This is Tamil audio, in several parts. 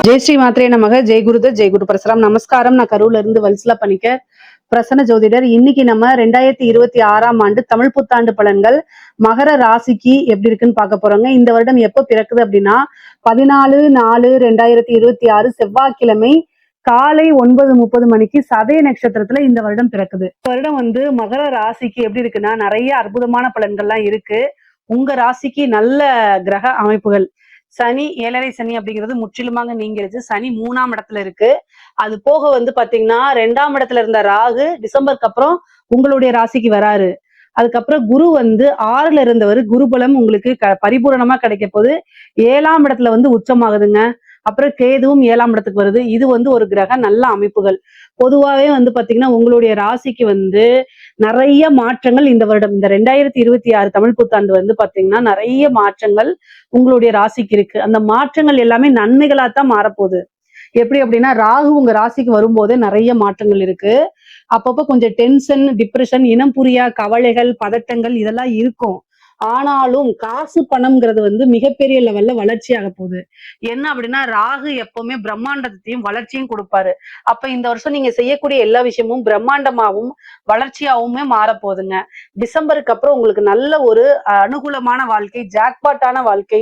ஜெய் ஸ்ரீ மாத்ரே நமக. ஜெய் குருதத், ஜெய் குரு பரசுராம். நமஸ்காரம். நான் கரூர்ல இருந்து வல்சலா பண்ணிக்க பிரசன்ன ஜோதிடர். இன்னைக்கு நம்ம 2026ஆம் ஆண்டு தமிழ் புத்தாண்டு பலன்கள் மகர ராசிக்கு எப்படி இருக்குன்னு பார்க்க போறோங்க. இந்த வருடம் எப்ப பிறக்குது அப்படின்னா 14/4/2026 செவ்வாய்க்கிழமை காலை 9:30 மணிக்கு சதய நட்சத்திரத்துல இந்த வருடம் பிறக்குது. வருடம் மகர ராசிக்கு எப்படி இருக்குன்னா நிறைய அற்புதமான பலன்கள்லாம் இருக்கு. உங்க ராசிக்கு நல்ல கிரக அமைப்புகள், சனி 7.5 சனி அப்படிங்கிறது முற்றிலுமாக நீங்கிருச்சு. சனி 3ஆம் இடத்துல இருக்கு. அது போக பாத்தீங்கன்னா 2ஆம் இடத்துல இருந்த ராகு டிசம்பருக்கு அப்புறம் உங்களுடைய ராசிக்கு வராரு. அதுக்கப்புறம் குரு 6ல இருந்தவர் குருபலம் உங்களுக்கு பரிபூரணமா கிடைக்க போது 7ஆம் இடத்துல உச்சமாகுதுங்க. அப்புறம் கேதுவும் 7ஆம் இடத்துக்கு வருது. இது ஒரு கிரக நல்ல அமைப்புகள். பொதுவாவே பாத்தீங்கன்னா உங்களுடைய ராசிக்கு நிறைய மாற்றங்கள் இந்த வருடம், இந்த 2026 தமிழ் புத்தாண்டு பாத்தீங்கன்னா நிறைய மாற்றங்கள் உங்களுடைய ராசிக்கு இருக்கு. அந்த மாற்றங்கள் எல்லாமே நன்மைகளாத்தான் மாறப்போகுது. எப்படி அப்படின்னா ராகு உங்க ராசிக்கு வரும்போதே நிறைய மாற்றங்கள் இருக்கு. அப்பப்ப கொஞ்சம் டென்ஷன், டிப்ரெஷன், இனம் புரியா கவலைகள், பதட்டங்கள் இதெல்லாம் இருக்கும். ஆனாலும் காசு பணம்ங்கிறது மிகப்பெரிய லெவல்ல வளர்ச்சி ஆக போகுது. என்ன அப்படின்னா ராகு எப்பவுமே பிரம்மாண்டத்தையும் வளர்ச்சியும் கொடுப்பாரு. அப்ப இந்த வருஷம் நீங்க செய்யக்கூடிய எல்லா விஷயமும் பிரம்மாண்டமாவும் வளர்ச்சியாவுமே மாறப்போகுதுங்க. டிசம்பருக்கு அப்புறம் உங்களுக்கு நல்ல ஒரு அனுகூலமான வாழ்க்கை, ஜாக்பாட்டான வாழ்க்கை,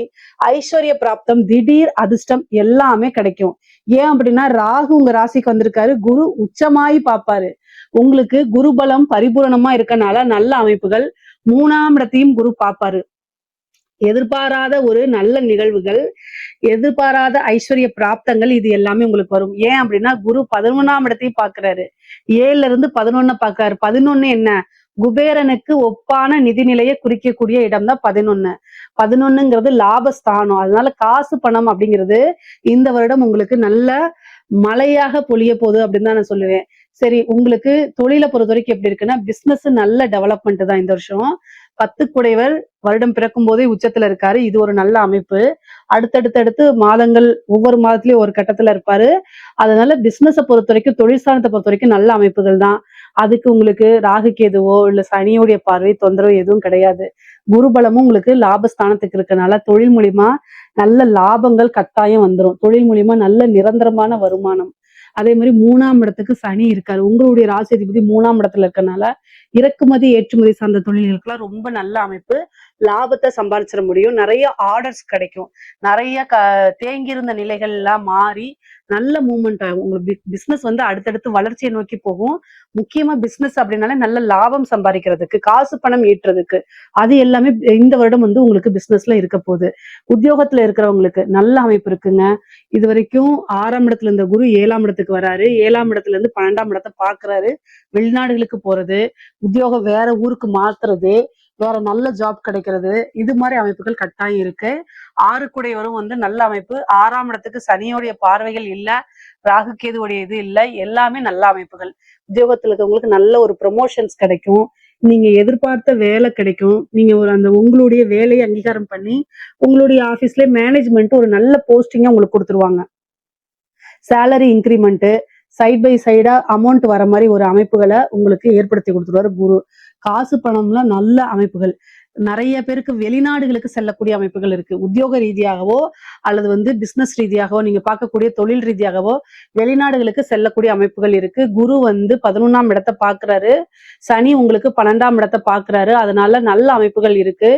ஐஸ்வர்ய பிராப்தம், திடீர் அதிர்ஷ்டம் எல்லாமே கிடைக்கும். ஏன் அப்படின்னா ராகு உங்க ராசிக்கு வந்திருக்காரு. குரு உச்சமாயி பார்ப்பாரு. உங்களுக்கு குருபலம் பரிபூரணமா இருக்கனால நல்ல அமைப்புகள். 3ஆம் இடத்தையும் குரு பார்ப்பாரு. எதிர்பாராத ஒரு நல்ல நிகழ்வுகள், எதிர்பாராத ஐஸ்வர்ய பிராப்தங்கள் இது எல்லாமே உங்களுக்கு வரும். ஏன் அப்படின்னா குரு 11ஆம் இடத்தையும் பாக்குறாரு. 7ல இருந்து 11 பாக்குறாரு. 11 என்ன, குபேரனுக்கு ஒப்பான நிதிநிலையை குறிக்கக்கூடிய இடம் தான் 11. 11ங்கிறது லாபஸ்தானம். அதனால காசு பணம் அப்படிங்கிறது இந்த வருடம் உங்களுக்கு நல்ல மழையாக பொழிய போகுது அப்படின்னு தான் நான் சொல்லுவேன். சரி, உங்களுக்கு தொழிலை பொறுத்த வரைக்கும் எப்படி இருக்குன்னா பிசினஸ் நல்ல டெவலப்மெண்ட் தான் இந்த வருஷம். 10 குடைவர் வருடம் பிறக்கும் போதே உச்சத்துல இருக்காரு. இது ஒரு நல்ல அமைப்பு. அடுத்தடுத்து மாதங்கள் ஒவ்வொரு மாதத்திலயும் ஒரு கட்டத்துல இருப்பாரு. அதனால பிசினஸை பொறுத்த வரைக்கும், தொழில் ஸ்தானத்தை பொறுத்த வரைக்கும் நல்ல அமைப்புகள் தான். அதுக்கு உங்களுக்கு ராகு கேதுவோ இல்ல சனியோடைய பார்வை தொந்தரவு எதுவும் கிடையாது. குருபலமும் உங்களுக்கு லாபஸ்தானத்துக்கு இருக்கனால தொழில் மூலியமா நல்ல லாபங்கள் கட்டாயம் வந்துடும். தொழில் மூலியமா நல்ல நிரந்தரமான வருமானம். அதே மாதிரி 3ஆம் இடத்துக்கு சனி இருக்காரு. உங்களுடைய ராசி அதிபதி 3ஆம் இடத்துல இருக்கனால இறக்குமதி ஏற்றுமதி சார்ந்த தொழில்களுக்கெல்லாம் ரொம்ப நல்ல அமைப்பு. லாபத்தை சம்பாதிச்சிட முடியும். நிறைய ஆர்டர்ஸ் கிடைக்கும். நிறைய தேங்கியிருந்த நிலைகள் எல்லாம் மாறி நல்ல மூவ்மெண்ட் ஆகும். உங்களுக்கு பிசினஸ் அடுத்தடுத்து வளர்ச்சியை நோக்கி போகும். முக்கியமா பிசினஸ் அப்படின்னாலே நல்ல லாபம் சம்பாதிக்கிறதுக்கு, காசு பணம் ஈட்டுறதுக்கு, அது எல்லாமே இந்த வருடம் உங்களுக்கு பிசினஸ்ல இருக்க போகுது. உத்தியோகத்துல இருக்கிறவங்களுக்கு நல்ல அமைப்பு இருக்குங்க. இது வரைக்கும் 6ஆம் இடத்துல இருந்த குரு 7ஆம் இடத்துக்கு வராரு. 7ஆம் இடத்துல இருந்து 12ஆம் இடத்தை பாக்குறாரு. வெளிநாடுகளுக்கு போறது, உத்தியோகம் வேற ஊருக்கு மாத்துறது, வேற நல்ல ஜாப் கிடைக்கிறது, இது மாதிரி அமைப்புகள் கட்டாயம் இருக்கு. 6 குடையவரும் நல்ல அமைப்பு. 6ஆம் இடத்துக்கு சனியோடைய பார்வைகள் இல்ல, ராகு கேதுவோடைய இது இல்ல, எல்லாமே நல்ல அமைப்புகள். உத்தியோகத்துல இருக்கவங்களுக்கு நல்ல ஒரு ப்ரொமோஷன்ஸ் கிடைக்கும். நீங்க எதிர்பார்த்த வேலை கிடைக்கும். நீங்க உங்களுடைய வேலையை அங்கீகாரம் பண்ணி உங்களுடைய ஆபீஸ்ல மேனேஜ்மெண்ட் ஒரு நல்ல போஸ்டிங்கா உங்களுக்கு கொடுத்துருவாங்க. சேலரி இன்க்ரிமெண்ட், சைட் பை சைடா அமௌண்ட் வர மாதிரி ஒரு அமைப்புகளை உங்களுக்கு ஏற்படுத்தி கொடுத்துருவாரு குரு. காசு பணம்லாம் நல்ல அமைப்புகள். நிறைய பேருக்கு வெளிநாடுகளுக்கு செல்லக்கூடிய அமைப்புகள் இருக்கு. உத்தியோக ரீதியாகவோ அல்லது பிசினஸ் ரீதியாகவோ, நீங்க பார்க்கக்கூடிய தொழில் ரீதியாகவோ வெளிநாடுகளுக்கு செல்லக்கூடிய அமைப்புகள் இருக்கு. குரு 11ஆம் இடத்தை பாக்குறாரு. சனி உங்களுக்கு 12ஆம் இடத்தை பாக்குறாரு. அதனால நல்ல அமைப்புகள் இருக்கு.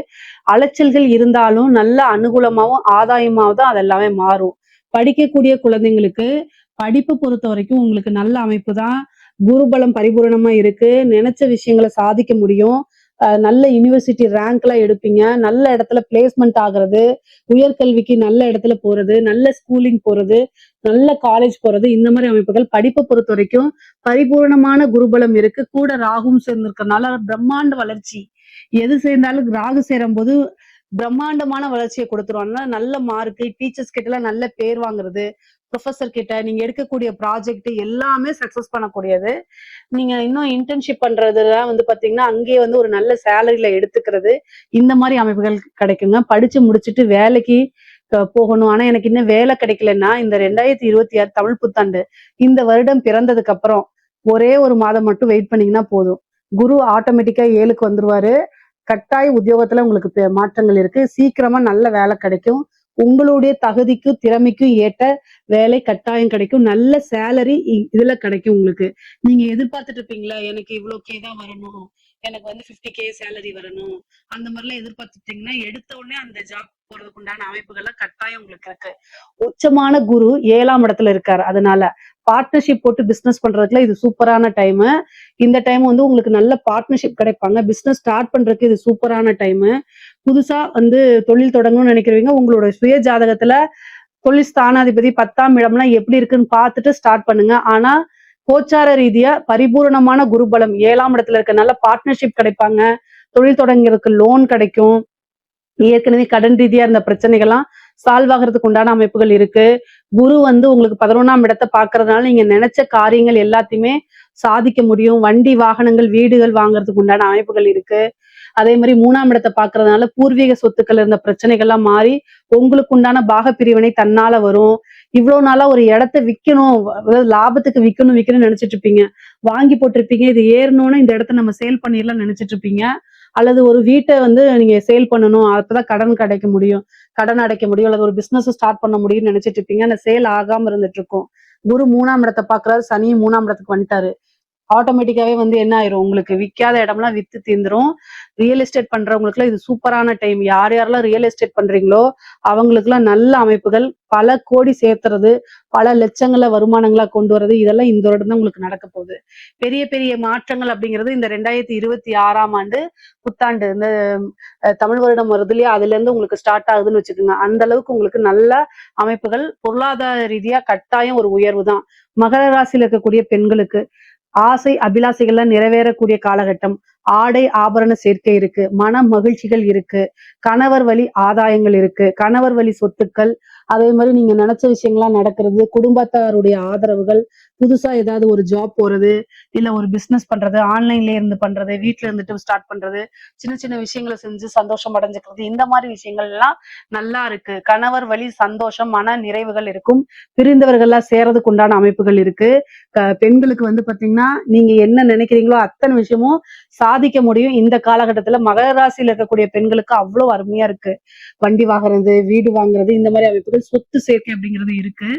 அலைச்சல்கள் இருந்தாலும் நல்ல அனுகூலமாவும் ஆதாயமாவும் தான் அதெல்லாமே மாறும். படிக்கக்கூடிய குழந்தைங்களுக்கு படிப்பு பொறுத்த வரைக்கும் உங்களுக்கு நல்ல அமைப்பு தான். குருபலம் பரிபூரணமா இருக்கு. நினைச்ச விஷயங்களை சாதிக்க முடியும். நல்ல யூனிவர்சிட்டி ரேங்க் எல்லாம் எடுப்பீங்க. நல்ல இடத்துல பிளேஸ்மெண்ட் ஆகுறது, உயர்கல்விக்கு நல்ல இடத்துல போறது, நல்ல ஸ்கூலிங் போறது, நல்ல காலேஜ் போறது, இந்த மாதிரி அமைப்புகள். படிப்பை பொறுத்த வரைக்கும் பரிபூர்ணமான குருபலம் இருக்கு. கூட ராகும் சேர்ந்து இருக்கறதுனால பிரம்மாண்ட வளர்ச்சி. எது சேர்ந்தாலும் ராகு சேரும் போது பிரம்மாண்டமான வளர்ச்சியை கொடுத்துருவாங்க. நல்ல மார்க், டீச்சர்ஸ் கிட்ட எல்லாம் நல்ல பேர் வாங்குறது, ப்ரொஃபசர் கிட்ட நீங்க எடுக்கக்கூடிய ப்ராஜெக்ட் எல்லாமே சக்சஸ் பண்ணக்கூடியது. நீங்க இன்னும் இன்டர்ன்ஷிப் பண்றதுலாம் பாத்தீங்கன்னா அங்கேயே ஒரு நல்ல சேலரியில எடுத்துக்கிறது, இந்த மாதிரி அமைப்புகள் கிடைக்குங்க. படிச்சு முடிச்சுட்டு வேலைக்கு போகணும், ஆனா எனக்கு இன்னும் வேலை கிடைக்கலன்னா இந்த 2026 தமிழ் புத்தாண்டு இந்த வருடம் பிறந்ததுக்கு அப்புறம் ஒரே ஒரு மாதம் மட்டும் வெயிட் பண்ணீங்கன்னா போதும். குரு ஆட்டோமேட்டிக்கா 7க்கு வந்துருவாரு. கட்டாய உத்தியோகத்துல உங்களுக்கு மாற்றங்கள் இருக்கு. சீக்கிரமா நல்ல வேலை கிடைக்கும். உங்களுடைய தகுதிக்கும் திறமைக்கும் ஏற்ற வேலை கட்டாயம் கிடைக்கும். நல்ல சேலரி இதுல கிடைக்கும் உங்களுக்கு. நீங்க எதிர்பார்த்துட்டு இருப்பீங்களா, எனக்கு இவ்வளவு கே தான் வரணும், எனக்கு வந்து 50K சேலரி வரணும், அந்த மாதிரிலாம் எதிர்பார்த்துட்டீங்கன்னா எடுத்த உடனே அந்த ஜாப் போறதுக்கு உண்டான அமைப்புகள்லாம் கட்டாயம் உங்களுக்கு இருக்கு. உச்சமான குரு 7ஆம் இடத்துல இருக்காரு. அதனால பார்ட்னர்ஷிப் போட்டு பிசினஸ் பண்றதுக்குல இது சூப்பரான டைம். இந்த டைம் வந்து உங்களுக்கு நல்ல பார்ட்னர்ஷிப் கிடைப்பாங்க. பிசினஸ் ஸ்டார்ட் பண்றதுக்கு இது சூப்பரான டைம். புதுசா வந்து தொழில் தொடங்கணும்னு நினைக்கிறவங்க உங்களோட சுய ஜாதகத்துல தொழில் ஸ்தானாதிபதி 10ஆம் இடம்லாம் எப்படி இருக்குன்னு பார்த்துட்டு ஸ்டார்ட் பண்ணுங்க. ஆனா கோச்சார ரீதியா பரிபூரணமான குருபலம் 7ஆம் இடத்துல இருக்க நல்ல பார்ட்னர்ஷிப் கிடைப்பாங்க. தொழில் தொடங்குறதுக்கு லோன் கிடைக்கும். ஏற்கனவே கடன் ரீதியா இருந்த பிரச்சனைகள்லாம் சால்வ் ஆகிறதுக்கு உண்டான அமைப்புகள் இருக்கு. குரு வந்து உங்களுக்கு 11ஆம் இடத்தை பார்க்கறதுனால நீங்க நினைச்ச காரியங்கள் எல்லாத்தையுமே சாதிக்க முடியும். வண்டி வாகனங்கள் வீடுகள் வாங்குறதுக்கு உண்டான அமைப்புகள் இருக்கு. அதே மாதிரி 3ஆம் இடத்தை பார்க்கறதுனால பூர்வீக சொத்துக்கள் இருந்த பிரச்சனைகள்லாம் மாறி உங்களுக்கு உண்டான பாக பிரிவினை தன்னால வரும். இவ்வளவு நாளா ஒரு இடத்த விக்கணும், அதாவது லாபத்துக்கு விக்கணும்னு நினைச்சிட்டு இருப்பீங்க. வாங்கி போட்டிருப்பீங்க, இது ஏறணும்னு இந்த இடத்த நம்ம சேல் பண்ணிடலாம் நினைச்சிட்டு இருப்பீங்க. அல்லது ஒரு வீட்டை வந்து நீங்க சேல் பண்ணணும், அப்பதான் கடன் கிடைக்க முடியும், கடன் அடைக்க முடியும், அல்லது ஒரு பிசினஸ் ஸ்டார்ட் பண்ண முடியும்னு நினைச்சிட்டு இருப்பீங்க. அந்த சேல் ஆகாம இருந்துட்டு இருக்கும். குரு 3ஆம் இடத்தை பாக்குறாரு, சனி 3ஆம் இடத்துக்கு வந்துட்டாரு. ஆட்டோமேட்டிக்காவே வந்து என்ன ஆயிரும், உங்களுக்கு விற்காத இடம்லாம் வித்து தீந்துரும். ரியல் எஸ்டேட் பண்றவங்களுக்குலாம் இது சூப்பரான டைம். யார் யாரெல்லாம் ரியல் எஸ்டேட் பண்றீங்களோ அவங்களுக்குலாம் நல்ல அமைப்புகள், பல கோடி சேர்த்துறது, பல லட்சங்கள வருமானங்களா கொண்டு வர்றது, இதெல்லாம் இந்த வருடம் தான் உங்களுக்கு நடக்க போகுது. பெரிய பெரிய மாற்றங்கள் அப்படிங்கிறது இந்த 2026ஆம் ஆண்டு புத்தாண்டு, இந்த தமிழ் வருடம் வருது இல்லையா, அதுல இருந்து உங்களுக்கு ஸ்டார்ட் ஆகுதுன்னு வச்சுக்கோங்க. அந்த அளவுக்கு உங்களுக்கு நல்ல அமைப்புகள், பொருளாதார ரீதியா கட்டாயம் ஒரு உயர்வு தான். மகர ராசியில இருக்கக்கூடிய பெண்களுக்கு ஆசை அபிலாசைகள்லாம் நிறைவேறக்கூடிய காலகட்டம். ஆடை ஆபரண சேர்க்கை இருக்கு, மன மகிழ்ச்சிகள் இருக்கு, கணவர் வழி ஆதாயங்கள் இருக்கு, கணவர் வழி சொத்துக்கள், அதே மாதிரி நீங்க நினைச்ச விஷயங்கள்லாம் நடக்கிறது, குடும்பத்தாருடைய ஆதரவுகள், புதுசா ஏதாவது ஒரு ஜாப் போறது, இல்ல ஒரு பிசினஸ் பண்றது, ஆன்லைன்ல இருந்து பண்றது, வீட்டுல இருந்துட்டு ஸ்டார்ட் பண்றது, சின்ன சின்ன விஷயங்களை செஞ்சு சந்தோஷம் அடைஞ்சுக்கிறது, இந்த மாதிரி விஷயங்கள் எல்லாம் நல்லா இருக்கு. கணவர் வழி சந்தோஷம், மன நிறைவுகள் இருக்கும். பிரிந்தவர்கள்லாம் சேர்றதுக்கு உண்டான அமைப்புகள் இருக்கு. பெண்களுக்கு வந்து பாத்தீங்கன்னா நீங்க என்ன நினைக்கிறீங்களோ அத்தனை விஷயமும் சாதிக்க முடியும். இந்த காலகட்டத்துல மகர ராசியில இருக்கக்கூடிய பெண்களுக்கு அவ்வளவு அருமையா இருக்கு. வண்டி வாங்குறது, வீடு வாங்குறது, இந்த மாதிரி அமைப்புகள், சொத்து சேர்க்கை அப்படிங்கிறது இருக்கு.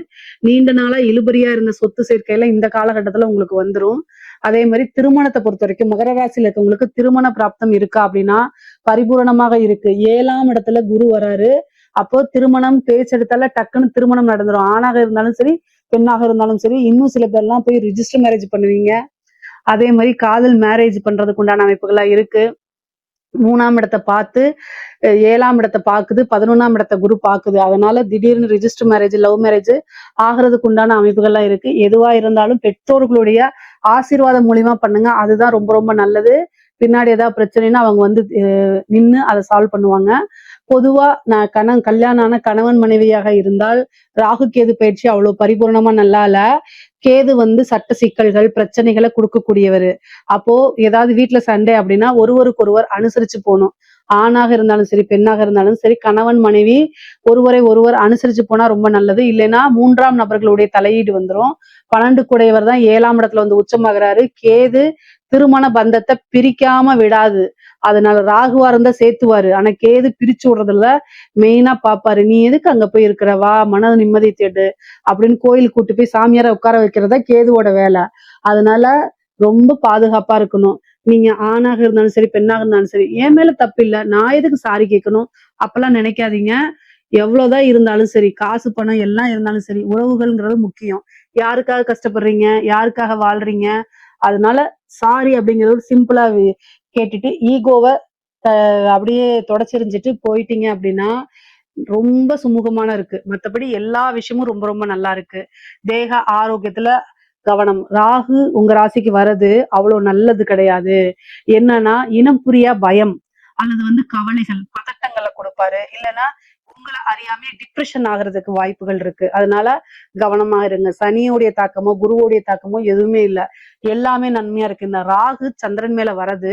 நீண்ட நாளா இழுபறியா இருந்த சொத்து சேர்க்கையில இந்த காலகட்டத்துல உங்களுக்கு வந்துரும். அதே மாதிரி திருமணத்தை பொறுத்த வரைக்கும் மகர ராசியில இருக்கவங்களுக்கு திருமண பிராப்தம் இருக்கா அப்படின்னா பரிபூரணமாக இருக்கு. 7ஆம் இடத்துல குரு வராரு. அப்போ திருமணம் பேச்செடுத்தால டக்குன்னு திருமணம் நடந்துரும். ஆணாக இருந்தாலும் சரி, பெண்ணாக இருந்தாலும் சரி. இன்னும் சில பேர்லாம் போய் ரிஜிஸ்டர் மேரேஜ் பண்ணுவீங்க. அதே மாதிரி காதல் மேரேஜ் பண்றதுக்கு உண்டான அமைப்புகள்லாம் இருக்கு. 3ஆம் இடத்தை பார்த்து 7ஆம் இடத்தை பாக்குது, 11ஆம் இடத்தை குரு பாக்குது. அதனால திடீர்னு ரிஜிஸ்டர் மேரேஜ், லவ் மேரேஜ் ஆகிறதுக்கு உண்டான அமைப்புகள்லாம் இருக்கு. எதுவா இருந்தாலும் பெற்றோர்களுடைய ஆசீர்வாதம் மூலியமா பண்ணுங்க. அதுதான் ரொம்ப ரொம்ப நல்லது. பின்னாடி ஏதாவது பிரச்சனைனா அவங்க வந்து நின்னு அதை சால்வ் பண்ணுவாங்க. பொதுவா நான் கல்யாணம் ஆன கணவன் மனைவியாக இருந்தால் ராகு கேது பயிற்சி அவ்வளவு பரிபூர்ணமா நல்லா இல்ல. கேது வந்து சட்ட சிக்கல்கள் பிரச்சனைகளை கொடுக்கக்கூடியவர். அப்போ ஏதாவது வீட்டுல சண்டை அப்படின்னா ஒருவருக்கு ஒருவர் அனுசரிச்சு போகணும். ஆணாக இருந்தாலும் சரி, பெண்ணாக இருந்தாலும் சரி, கணவன் மனைவி ஒருவரை ஒருவர் அனுசரிச்சு போனா ரொம்ப நல்லது. இல்லைன்னா 3ஆம் நபர்களுடைய தலையீடு வந்துரும். 12 கூடையவர் தான் 7ஆம் இடத்துல வந்து உச்சமாகிறாரு. கேது திருமண பந்தத்தை பிரிக்காம விடாது. அதனால ராகுவா இருந்தா சேர்த்துவாரு. ஆனா கேது பிரிச்சு விடுறதுல மெயினா பாப்பாரு. நீ எதுக்கு அங்க போய் இருக்கிற, வா மன நிம்மதி தேடு அப்படின்னு கோயிலுக்கு கூட்டு போய் சாமியாரை உட்கார வைக்கிறதா கேதுவோட வேலை. அதனால ரொம்ப பாதுகாப்பா இருக்கணும். நீங்க ஆணாக இருந்தாலும் சரி, பெண்ணாக இருந்தாலும் சரி, என் மேல தப்பு இல்ல, நான் எதுக்கு சாரி கேட்கணும் அப்பெல்லாம் நினைக்காதீங்க. எவ்வளவுதான் இருந்தாலும் சரி, காசு பணம் எல்லாம் இருந்தாலும் சரி, உறவுகள்ங்கிறது முக்கியம். யாருக்காக கஷ்டப்படுறீங்க, யாருக்காக வாழ்றீங்க, அதனால சாரி அப்படிங்கறது சிம்பிளா கேட்டுட்டு ஈகோவை அப்படியே தொடச்செறிஞ்சிட்டு போயிட்டீங்க அப்படின்னா ரொம்ப சுமூகமான இருக்கு. மத்தபடி எல்லா விஷயமும் ரொம்ப ரொம்ப நல்லா இருக்கு. தேக ஆரோக்கியத்துல கவனம். ராகு உங்க ராசிக்கு வர்றது அவ்வளவு நல்லது கிடையாது. என்னன்னா இனம் புரியா பயம் அல்லது வந்து கவலைகள், பதட்டங்களை கொடுப்பாரு. இல்லைன்னா உங்களை அறியாமே டிப்ரெஷன் ஆகுறதுக்கு வாய்ப்புகள் இருக்கு. அதனால கவனமா இருங்க. சனியோடைய தாக்கமோ குருவோடைய தாக்கமோ எதுவுமே இல்ல. எல்லாமே நன்மையா இருக்கு. இந்த ராகு சந்திரன் மேல வர்றது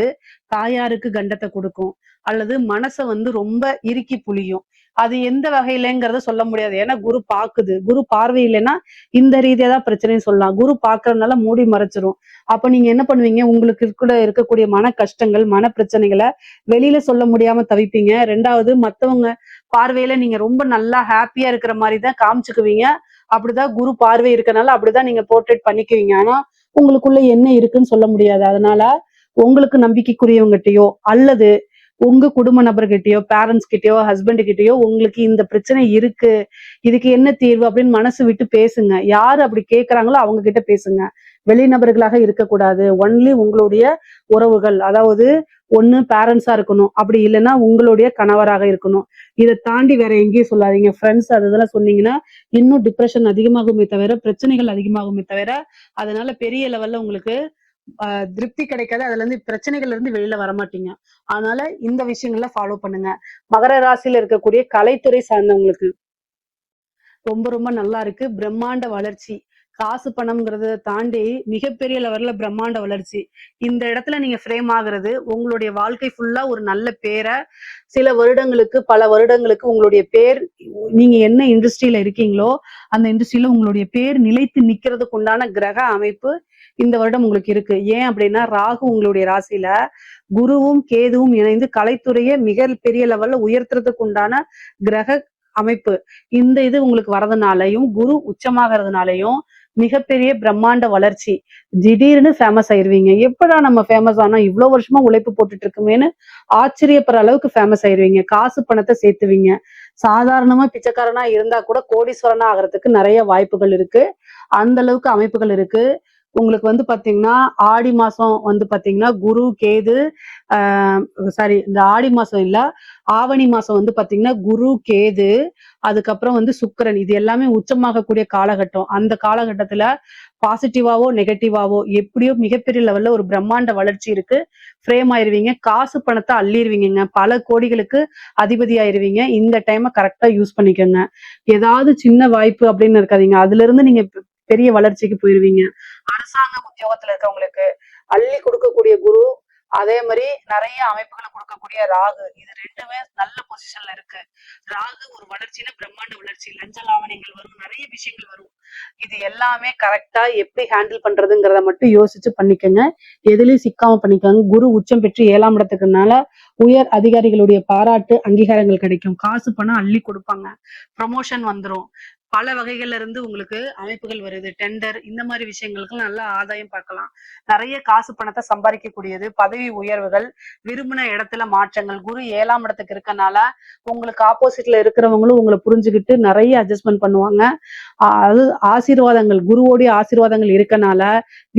தாயாருக்கு கண்டத்தை கொடுக்கும், அல்லது மனசை வந்து ரொம்ப இறுக்கி புளியும். அது எந்த வகையிலங்கிறத சொல்ல முடியாது. ஏன்னா குரு பாக்குது. குரு பார்வை இல்லைன்னா இந்த ரீதியா தான் பிரச்சனைன்னு சொல்லலாம். குரு பாக்குறதுனால மூடி மறைச்சிரும். அப்ப நீங்க என்ன பண்ணுவீங்க? உங்களுக்கு கூட இருக்கக்கூடிய மன கஷ்டங்கள், மன பிரச்சனைகளை வெளியில சொல்ல முடியாம தவிப்பீங்க. 2வது மத்தவங்க பார்வையில நீங்க ரொம்ப நல்லா ஹாப்பியா இருக்கிற மாதிரி தான் காமிச்சுக்குவீங்க. அப்படிதான் குரு பார்வை இருக்கனால அப்படிதான் நீங்க போர்ட்ரேட் பண்ணிக்குவீங்க. ஆனா உங்களுக்குள்ள என்ன இருக்குன்னு சொல்ல முடியாது. அதனால உங்களுக்கு நம்பிக்கைக்குரியவங்ககிட்டயோ அல்லது உங்க குடும்ப நபர்கிட்டயோ, பேரண்ட்ஸ் கிட்டயோ, ஹஸ்பண்ட் கிட்டயோ உங்களுக்கு இந்த பிரச்சனை இருக்கு. இதுக்கு என்ன தீர்வு அப்படின்னு மனசு விட்டு பேசுங்க. யாரு அப்படி கேட்கறாங்களோ அவங்க கிட்ட பேசுங்க. வெளிநபர்களாக இருக்கக்கூடாது. ஒன்லி உங்களுடைய உறவுகள். அதாவது ஒண்ணு பேரண்ட்ஸா இருக்கணும். அப்படி இல்லைன்னா உங்களுடைய கணவராக இருக்கணும். இதை தாண்டி வேற எங்கேயும் சொல்லாதீங்க. ஃப்ரெண்ட்ஸ் அது இதெல்லாம் சொன்னீங்கன்னா இன்னும் டிப்ரெஷன் அதிகமாகுமே தவிர, பிரச்சனைகள் அதிகமாகுமே தவிர, அதனால பெரிய லெவல்ல உங்களுக்கு திருப்தி கிடைக்காது. அதுல இருந்து பிரச்சனைகள்ல இருந்து வெளியில வரமாட்டீங்க. அதனால இந்த விஷயங்கள்ல ஃபாலோ பண்ணுங்க. மகர ராசியில இருக்கக்கூடிய கலைத்துறை சார்ந்தவங்களுக்கு ரொம்ப ரொம்ப நல்லா இருக்கு. பிரம்மாண்ட வளர்ச்சி. காசு பணம்ங்கிறத தாண்டி மிகப்பெரிய லெவல்ல பிரம்மாண்ட வளர்ச்சி. இந்த இடத்துல நீங்க ஃப்ரேம் ஆகுறது உங்களுடைய வாழ்க்கை ஃபுல்லா ஒரு நல்ல பேரை சில வருடங்களுக்கு பல வருடங்களுக்கு உங்களுடைய பேர் நீங்க என்ன இண்டஸ்ட்ரியில இருக்கீங்களோ அந்த இண்டஸ்ட்ரியில உங்களுடைய பேர் நிலைத்து நிக்கிறதுக்கு உண்டான கிரக அமைப்பு இந்த வருடம் உங்களுக்கு இருக்கு. ஏன் அப்படின்னா ராகு உங்களுடைய ராசியில குருவும் கேதுவும் இணைந்து கலைத்துறையை மிக பெரிய லெவல்ல உயர்த்துறதுக்கு உண்டான கிரக அமைப்பு. இந்த இது உங்களுக்கு வரதுனாலையும் குரு உச்சமாகறதுனாலையும் மிகப்பெரிய பிரம்மாண்ட வளர்ச்சி. திடீர்னு ஃபேமஸ் ஆயிருவீங்க. எப்படா நம்ம ஃபேமஸ் ஆனா இவ்வளவு வருஷமா உழைப்பு போட்டுட்டு இருக்குமேன்னு ஆச்சரியப்படுற அளவுக்கு ஃபேமஸ் ஆயிருவீங்க. காசு பணத்தை சேர்த்துவீங்க. சாதாரணமா பிச்சைக்காரனா இருந்தா கூட கோடீஸ்வரனா ஆகிறதுக்கு நிறைய வாய்ப்புகள் இருக்கு. அந்த அளவுக்கு அமைப்புகள் இருக்கு. உங்களுக்கு வந்து பாத்தீங்கன்னா ஆடி மாசம் வந்து பாத்தீங்கன்னா குரு கேது சாரி இந்த ஆடி மாசம் இல்ல ஆவணி மாசம் வந்து பாத்தீங்கன்னா குரு கேது அதுக்கப்புறம் வந்து சுக்கிரன் இது எல்லாமே உச்சமாகக்கூடிய காலகட்டம். அந்த காலகட்டத்துல பாசிட்டிவாவோ நெகட்டிவாவோ எப்படியோ மிகப்பெரிய லெவல்ல ஒரு பிரம்மாண்ட வளர்ச்சி இருக்கு. ஃப்ரேம் ஆயிருவீங்க. காசு பணத்தை அள்ளிருவீங்க. பல கோடிகளுக்கு அதிபதி ஆயிருவீங்க. இந்த டைமை கரெக்டா யூஸ் பண்ணிக்கோங்க. ஏதாவது சின்ன வாய்ப்பு அப்படின்னு இருக்காதீங்க. அதுல இருந்து நீங்க பெரிய வளர்ச்சிக்கு போயிருவீங்க. அரசாங்க உத்தியோகத்துல இருக்கவங்களுக்கு அள்ளி கொடுக்கக்கூடிய குரு, அதே மாதிரி நிறைய அமைப்புகளை கொடுக்கக்கூடிய ராகு, இது ரெண்டுமே நல்ல பொசிஷன்ல இருக்கு. ராகு ஒரு வளர்ச்சியில பிரம்மாண்ட வளர்ச்சி, லஞ்ச லாவணிகள் வரும், நிறைய விஷயங்கள் வரும். இது எல்லாமே கரெக்டா எப்படி ஹேண்டில் பண்றதுங்கிறத மட்டும் யோசிச்சு பண்ணிக்கோங்க. எதுலயும் சிக்காம பண்ணிக்கோங்க. குரு உச்சம் பெற்று 7ஆம் இடத்துக்குனால உயர் அதிகாரிகளுடைய பாராட்டு அங்கீகாரங்கள் கிடைக்கும். காசு பணம் அள்ளி கொடுப்பாங்க. ப்ரமோஷன் வந்துரும். பல வகைகள்ல இருந்து உங்களுக்கு அமைப்புகள் வருது. டெண்டர் இந்த மாதிரி விஷயங்களுக்கு நல்ல ஆதாயம் பார்க்கலாம். நிறைய காசு பணத்தை சம்பாதிக்கக்கூடியது. பதவி உயர்வுகள், விரும்பின இடத்துல மாற்றங்கள். குரு 7ஆம் இடத்துக்கு இருக்கனால உங்களுக்கு ஆப்போசிட்ல இருக்கிறவங்களும் உங்களை புரிஞ்சுக்கிட்டு நிறைய அட்ஜஸ்ட்மெண்ட் பண்ணுவாங்க. அது ஆசீர்வாதங்கள், குருவோடைய ஆசீர்வாதங்கள் இருக்கனால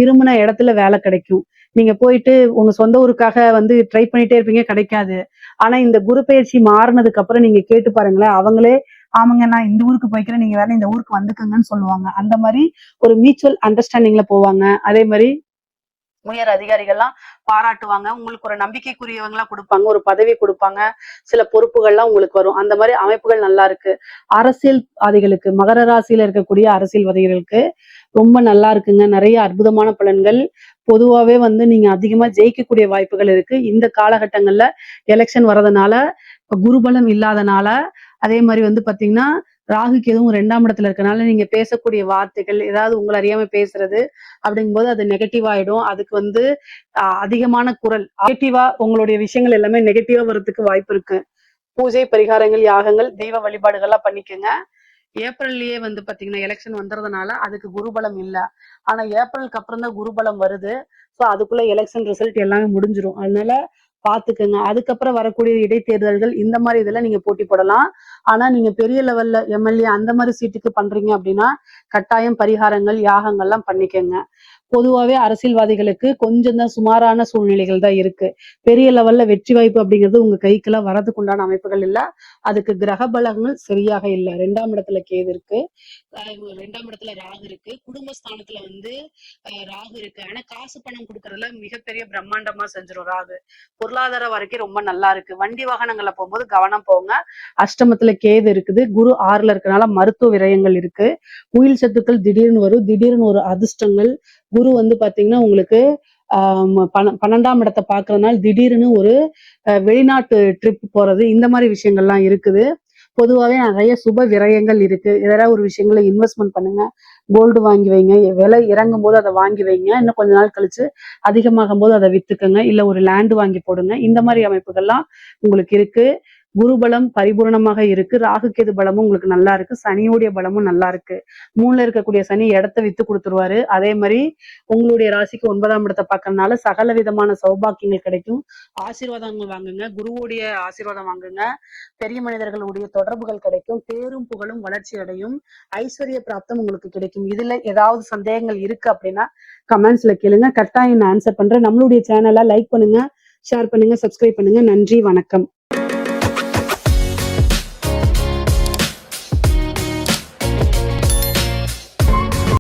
விரும்பின இடத்துல வேலை கிடைக்கும். நீங்க போயிட்டு உங்க சொந்த ஊருக்காக வந்து ட்ரை பண்ணிட்டே இருப்பீங்க, கிடைக்காது. ஆனா இந்த குரு பயிற்சி மாறினதுக்கு அப்புறம் நீங்க கேட்டு பாருங்களேன், அவங்களே ஆமாங்க நான் இந்த ஊருக்கு போய்க்கிறேன், நீங்க வேற இந்த ஊருக்கு வந்துக்கங்கன்னு சொல்லுவாங்க. அந்த மாதிரி ஒரு மியூச்சுவல் அண்டர்ஸ்டாண்டிங்ல போவாங்க. அதே மாதிரி உயர் அதிகாரிகள்லாம் பாராட்டுவாங்க. உங்களுக்கு ஒரு நம்பிக்கைக்குரியவங்களா கொடுப்பாங்க. ஒரு பதவி கொடுப்பாங்க. சில பொறுப்புகள்லாம் உங்களுக்கு வரும். அந்த மாதிரி அமைப்புகள் நல்லா இருக்கு. அரசியல்வாதிகளுக்கு, மகர ராசியில இருக்கக்கூடிய அரசியல்வாதிகளுக்கு ரொம்ப நல்லா இருக்குங்க. நிறைய அற்புதமான பலன்கள். பொதுவாவே வந்து நீங்க அதிகமா ஜெயிக்கக்கூடிய வாய்ப்புகள் இருக்கு. இந்த காலகட்டங்கள்ல எலெக்ஷன் வர்றதுனால, குருபலம் இல்லாதனால, அதே மாதிரி வந்து பாத்தீங்கன்னா ராகுக்கு எதுவும் 2ஆம் இடத்துல இருக்கனால நீங்க பேசக்கூடிய வார்த்தைகள் ஏதாவது உங்களை அறியாம பேசுறது அப்படிங்கும்போது அது நெகட்டிவ் ஆயிடும். அதுக்கு வந்து அதிகமான குரல் நெகட்டிவா உங்களுடைய விஷயங்கள் எல்லாமே நெகட்டிவா வர்றதுக்கு வாய்ப்பு இருக்கு. பூஜை பரிகாரங்கள் யாகங்கள் தெய்வ வழிபாடுகள்லாம் பண்ணிக்கோங்க. ஏப்ரல்லயே வந்து பாத்தீங்கன்னா எலெக்ஷன் வந்துறதுனால அதுக்கு குருபலம் இல்ல. ஆனா ஏப்ரலுக்கு அப்புறம் தான் குருபலம் வருது. சோ அதுக்குள்ள எலெக்ஷன் ரிசல்ட் எல்லாமே முடிஞ்சிரும். அதனால பாத்துக்கோங்க. அதுக்கப்புறம் வரக்கூடிய இடைத்தேர்தல்கள் இந்த மாதிரி இதெல்லாம் நீங்க போட்டி போடலாம். ஆனா நீங்க பெரிய லெவல்ல எம்எல்ஏ அந்த மாதிரி சீட்டுக்கு பண்றீங்க அப்படின்னா கட்டாயம் பரிகாரங்கள் யாகங்கள்லாம் பண்ணிக்கோங்க. பொதுவாவே அரசியல்வாதிகளுக்கு கொஞ்சம் தான் சுமாரான சூழ்நிலைகள் தான் இருக்கு. பெரிய லெவல்ல வெற்றி வாய்ப்பு அப்படிங்கிறது உங்க கைக்கெல்லாம் வரதுக்கு உண்டான அமைப்புகள் இல்ல. அதுக்கு கிரக பலங்கள் சரியாக இல்ல. 2ஆம் இடத்துல கேது இருக்கு. 2ஆம் இடத்துல ராகு இருக்கு. குடும்பஸ்தானத்துல வந்து ராகு இருக்கு. ஆனா காசு பணம் கொடுக்கறதுல மிகப்பெரிய பிரம்மாண்டமா செஞ்சிடும் ராகு. பொருளாதார வரைக்கும் ரொம்ப நல்லா இருக்கு. வண்டி வாகனங்கள்ல போகும்போது கவனம் போங்க. அஷ்டமத்துல கேது இருக்குது. குரு 6ல இருக்கனால மருத்துவ விரயங்கள் இருக்கு. உயில் சத்துக்கள் திடீர்னு வரும். திடீர்னு ஒரு அதிர்ஷ்டங்கள். குரு வந்து பாத்தீங்கன்னா உங்களுக்கு 12ஆம் இடத்தை பாக்குறதுனால திடீர்னு ஒரு வெளிநாட்டு ட்ரிப் போறது இந்த மாதிரி விஷயங்கள்லாம் இருக்குது. பொதுவாவே நிறைய சுப விரயங்கள் இருக்கு. ஏதாவது ஒரு விஷயங்கள இன்வெஸ்ட்மெண்ட் பண்ணுங்க. கோல்டு வாங்கி வைங்க. விலை இறங்கும் போது அதை வாங்கி வைங்க. இன்னும் கொஞ்ச நாள் கழிச்சு அதிகமாகும் போது அதை வித்துக்கங்க. இல்ல ஒரு லேண்ட் வாங்கி போடுங்க. இந்த மாதிரி அமைப்புகள்லாம் உங்களுக்கு இருக்கு. குருபலம் பரிபூரணமாக இருக்கு. ராகு கேது பலமும் உங்களுக்கு நல்லா இருக்கு. சனியுடைய பலமும் நல்லா இருக்கு. 3ல இருக்கக்கூடிய சனி இடத்த வித்து கொடுத்துருவாரு. அதே மாதிரி உங்களுடைய ராசிக்கு 9ஆம் இடத்தை பார்க்கறதுனால சகல விதமான சௌபாக்கியங்கள் கிடைக்கும். ஆசீர்வாதங்கள் வாங்குங்க. குருவுடைய ஆசீர்வாதம் வாங்குங்க. பெரிய மனிதர்களுடைய தொடர்புகள் கிடைக்கும். பேரும் புகழும் வளர்ச்சி அடையும். ஐஸ்வர்ய பிராப்தம் உங்களுக்கு கிடைக்கும். இதுல ஏதாவது சந்தேகங்கள் இருக்கு அப்படின்னா கமெண்ட்ஸ்ல கேளுங்க. கட்டாயம் நான் ஆன்சர் பண்றேன். நம்மளுடைய சேனலை லைக் பண்ணுங்க, ஷேர் பண்ணுங்க, சப்ஸ்கிரைப் பண்ணுங்க. நன்றி, வணக்கம்.